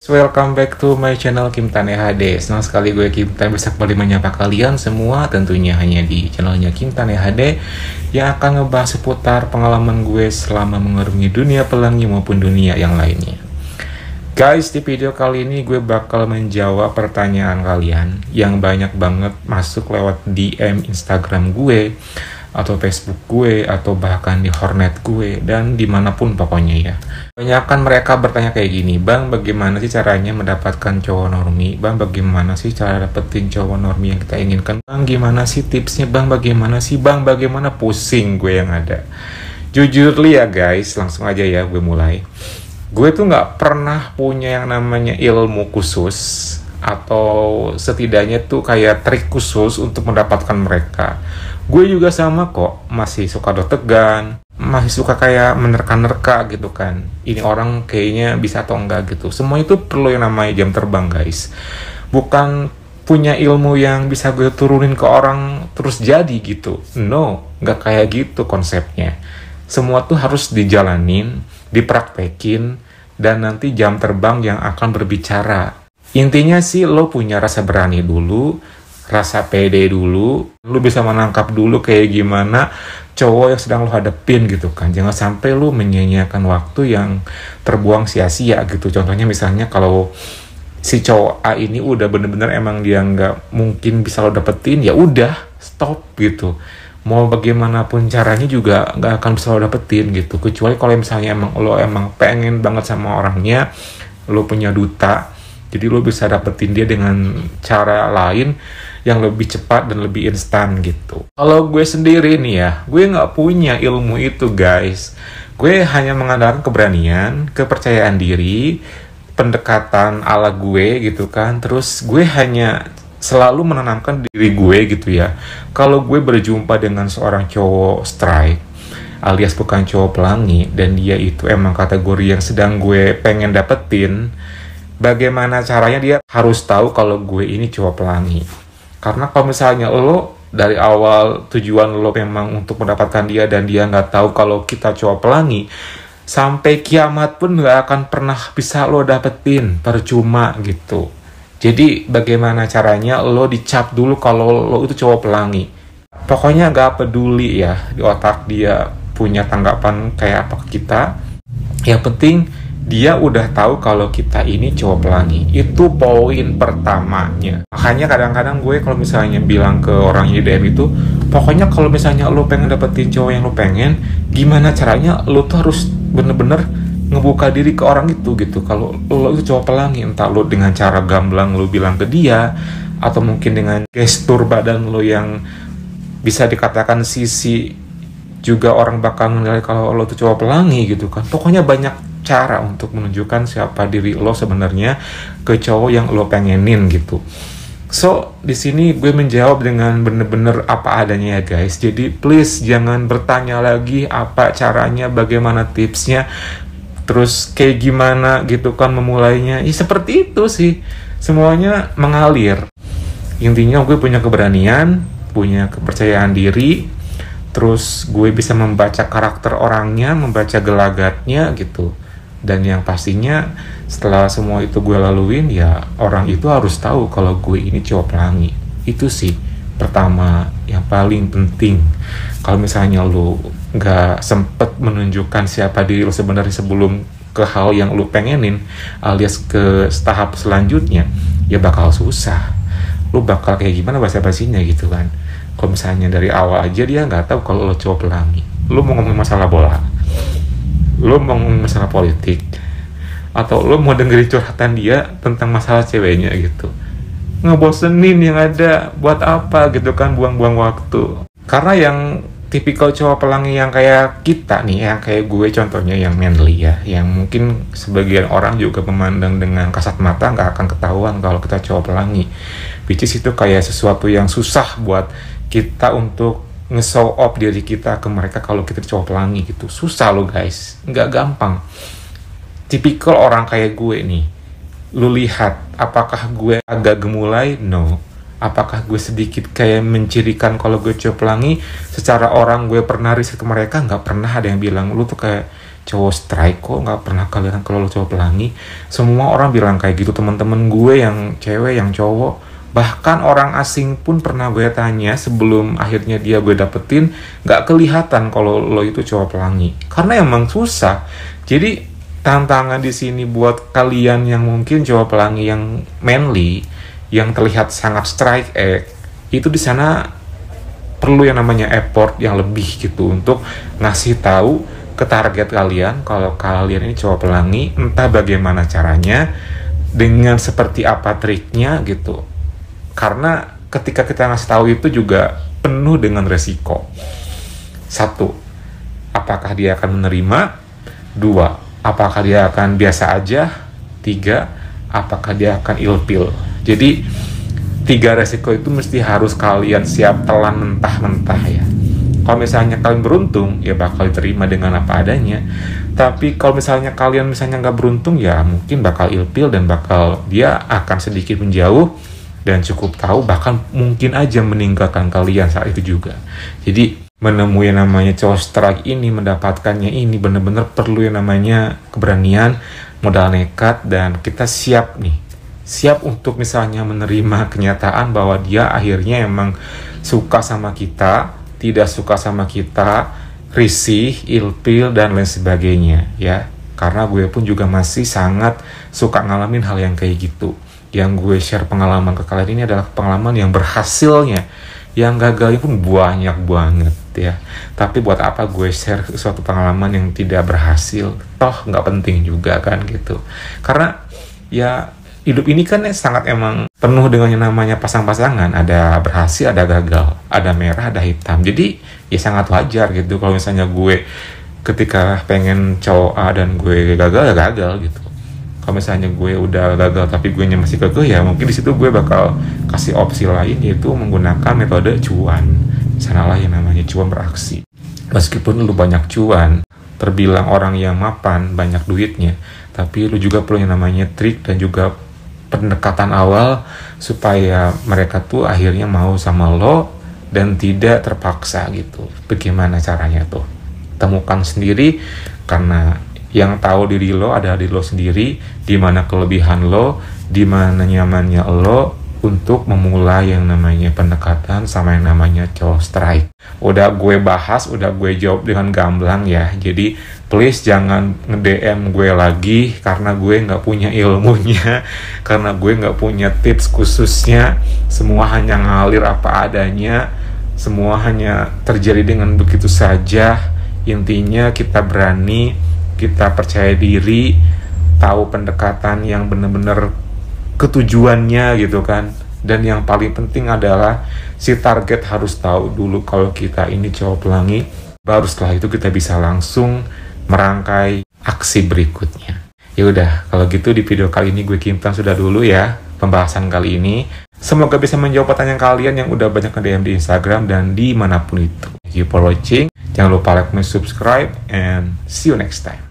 Welcome back to my channel Kim Tan HD. Senang sekali gue Kim Tan bisa kembali menyapa kalian semua, tentunya hanya di channelnya Kim Tan HD yang akan ngebahas seputar pengalaman gue selama mengarungi dunia pelangi maupun dunia yang lainnya. Guys, di video kali ini gue bakal menjawab pertanyaan kalian yang banyak banget masuk lewat DM Instagram gue atau Facebook gue, atau bahkan di Hornet gue, dan dimanapun pokoknya ya. Kebanyakan mereka bertanya kayak gini, Bang, bagaimana sih caranya mendapatkan cowok normi? Bang, bagaimana sih cara dapetin cowok normi yang kita inginkan? Bang, gimana sih tipsnya? Bang, bagaimana sih? Bang, bagaimana? Pusing gue yang ada. Jujur li ya guys, langsung aja ya gue mulai. Gue tuh gak pernah punya yang namanya ilmu khusus, atau setidaknya tuh kayak trik khusus untuk mendapatkan mereka. Gue juga sama kok, masih suka deg-degan, masih suka kayak menerka-nerka gitu kan. Ini orang kayaknya bisa atau enggak gitu. Semua itu perlu yang namanya jam terbang guys. Bukan punya ilmu yang bisa gue turunin ke orang terus jadi gitu. No, nggak kayak gitu konsepnya. Semua tuh harus dijalanin, dipraktekin, dan nanti jam terbang yang akan berbicara. Intinya sih lo punya rasa berani dulu, rasa pede dulu, lu bisa menangkap dulu kayak gimana cowok yang sedang lu hadepin gitu kan. Jangan sampai lu menyia-nyiakan waktu yang terbuang sia-sia gitu. Contohnya misalnya kalau si cowok A ini udah bener-bener emang dia nggak mungkin bisa lo dapetin, ya udah stop gitu. Mau bagaimanapun caranya juga nggak akan bisa lo dapetin gitu. Kecuali kalau misalnya lo emang pengen banget sama orangnya, lo punya duta, jadi lo bisa dapetin dia dengan cara lain yang lebih cepat dan lebih instan gitu. Kalau gue sendiri nih ya, gue nggak punya ilmu itu guys. Gue hanya mengandalkan keberanian, kepercayaan diri, pendekatan ala gue gitu kan. Terus gue hanya selalu menanamkan diri gue gitu ya. Kalau gue berjumpa dengan seorang cowok strike, alias bukan cowok pelangi, dan dia itu emang kategori yang sedang gue pengen dapetin, bagaimana caranya dia harus tahu kalau gue ini cowok pelangi. Karena kalau misalnya lo dari awal tujuan lo memang untuk mendapatkan dia dan dia nggak tahu kalau kita cowok pelangi, sampai kiamat pun nggak akan pernah bisa lo dapetin, percuma gitu. Jadi bagaimana caranya lo dicap dulu kalau lo itu cowok pelangi. Pokoknya nggak peduli ya di otak dia punya tanggapan kayak apa ke kita. Yang penting dia udah tahu kalau kita ini cowok pelangi. Itu poin pertamanya. Makanya kadang-kadang gue kalau misalnya bilang ke orang di DM itu, pokoknya kalau misalnya lo pengen dapetin cowok yang lo pengen, gimana caranya lo tuh harus bener-bener ngebuka diri ke orang itu gitu. Kalau lo itu cowok pelangi, entah lo dengan cara gamblang lo bilang ke dia, atau mungkin dengan gestur badan lo yang bisa dikatakan sisi juga orang bakal menilai kalau lo tuh cowok pelangi gitu kan. Pokoknya banyak cara untuk menunjukkan siapa diri lo sebenarnya ke cowok yang lo pengenin gitu. So, di sini gue menjawab dengan bener-bener apa adanya ya guys. Jadi please jangan bertanya lagi apa caranya, bagaimana tipsnya, terus kayak gimana gitu kan memulainya. Ya seperti itu sih. Semuanya mengalir. Intinya gue punya keberanian, punya kepercayaan diri, terus gue bisa membaca karakter orangnya, membaca gelagatnya gitu. Dan yang pastinya setelah semua itu gue laluin, ya orang itu harus tahu kalau gue ini cowok pelangi. Itu sih pertama yang paling penting. Kalau misalnya lo gak sempet menunjukkan siapa diri lo sebenarnya sebelum ke hal yang lo pengenin, alias ke tahap selanjutnya, ya bakal susah. Lo bakal kayak gimana basa-basinya gitu kan. Kalau misalnya dari awal aja dia gak tahu kalau lo cowok pelangi, lo mau ngomongin masalah bola, lo mau ngomongin masalah politik, atau lo mau dengerin curhatan dia tentang masalah ceweknya gitu, ngebosenin yang ada, buat apa gitu kan, buang-buang waktu. Karena yang tipikal cowok pelangi yang kayak kita nih, yang kayak gue contohnya, yang manly ya, yang mungkin sebagian orang juga memandang dengan kasat mata, nggak akan ketahuan kalau kita cowok pelangi, which is itu kayak sesuatu yang susah buat kita untuk nge-show off diri kita ke mereka kalau kita cowok pelangi gitu. Susah lo guys, nggak gampang. Tipikal orang kayak gue nih, lu lihat apakah gue agak gemulai? No. Apakah gue sedikit kayak mencirikan kalau gue cowok pelangi? Secara orang gue pernah riset ke mereka, nggak pernah ada yang bilang lu tuh kayak cowok strike, kok nggak pernah kelihatan kalau lo cowok pelangi. Semua orang bilang kayak gitu, teman-teman gue yang cewek, yang cowok, bahkan orang asing pun pernah gue tanya sebelum akhirnya dia gue dapetin, nggak kelihatan kalau lo itu cowok pelangi, karena emang susah. Jadi tantangan di sini buat kalian yang mungkin cowok pelangi yang manly, yang terlihat sangat strike itu di sana perlu yang namanya effort yang lebih gitu untuk ngasih tahu ke target kalian kalau kalian ini cowok pelangi, entah bagaimana caranya, dengan seperti apa triknya gitu. Karena ketika kita ngasih tahu itu juga penuh dengan resiko. 1, apakah dia akan menerima? 2, apakah dia akan biasa aja? 3, apakah dia akan ilfil? Jadi 3 resiko itu mesti harus kalian siap telan mentah-mentah ya. Kalau misalnya kalian beruntung, ya bakal diterima dengan apa adanya. Tapi kalau misalnya kalian nggak beruntung, ya mungkin bakal ilfil dan bakal dia akan sedikit menjauh dan cukup tahu, bahkan mungkin aja meninggalkan kalian saat itu juga. Jadi menemui yang namanya cowok strike ini, mendapatkannya ini benar-benar perlu yang namanya keberanian, modal nekat, dan kita siap nih. Siap untuk misalnya menerima kenyataan bahwa dia akhirnya emang suka sama kita, tidak suka sama kita, risih, ilfil, dan lain sebagainya ya. Karena gue pun juga masih sangat suka ngalamin hal yang kayak gitu. Yang gue share pengalaman ke kalian ini adalah pengalaman yang berhasilnya. Yang gagalnya pun banyak banget ya. Tapi buat apa gue share suatu pengalaman yang tidak berhasil? Toh nggak penting juga kan gitu. Karena ya hidup ini kan sangat emang penuh dengan yang namanya pasang-pasangan. Ada berhasil, ada gagal, ada merah, ada hitam. Jadi ya sangat wajar gitu kalau misalnya gue ketika pengen cowok A dan gue gagal, ya gagal gitu. Kalau misalnya gue udah gagal tapi gue masih kekeh, ya mungkin di situ gue bakal kasih opsi lain, yaitu menggunakan metode cuan. Sanalah yang namanya cuan beraksi. Meskipun lu banyak cuan, terbilang orang yang mapan, banyak duitnya, tapi lu juga perlu yang namanya trik dan juga pendekatan awal supaya mereka tuh akhirnya mau sama lo dan tidak terpaksa gitu. Bagaimana caranya tuh? Temukan sendiri, karena yang tahu diri lo adalah diri lo sendiri, di mana kelebihan lo, di mana nyamannya lo untuk memulai yang namanya pendekatan sama yang namanya cowok strike. Udah gue bahas, udah gue jawab dengan gamblang ya. Jadi please jangan nge-DM gue lagi karena gue nggak punya ilmunya, karena gue nggak punya tips khususnya. Semua hanya ngalir apa adanya, semua hanya terjadi dengan begitu saja. Intinya kita berani, kita percaya diri, tahu pendekatan yang benar-benar ketujuannya gitu kan. Dan yang paling penting adalah si target harus tahu dulu kalau kita ini cowok pelangi, baru setelah itu kita bisa langsung merangkai aksi berikutnya. Ya udah, kalau gitu di video kali ini gue Kim Tan sudah dulu ya pembahasan kali ini. Semoga bisa menjawab pertanyaan kalian yang udah banyak nge-DM di Instagram dan dimanapun itu. Thank you for watching. Jangan lupa like, subscribe, and see you next time.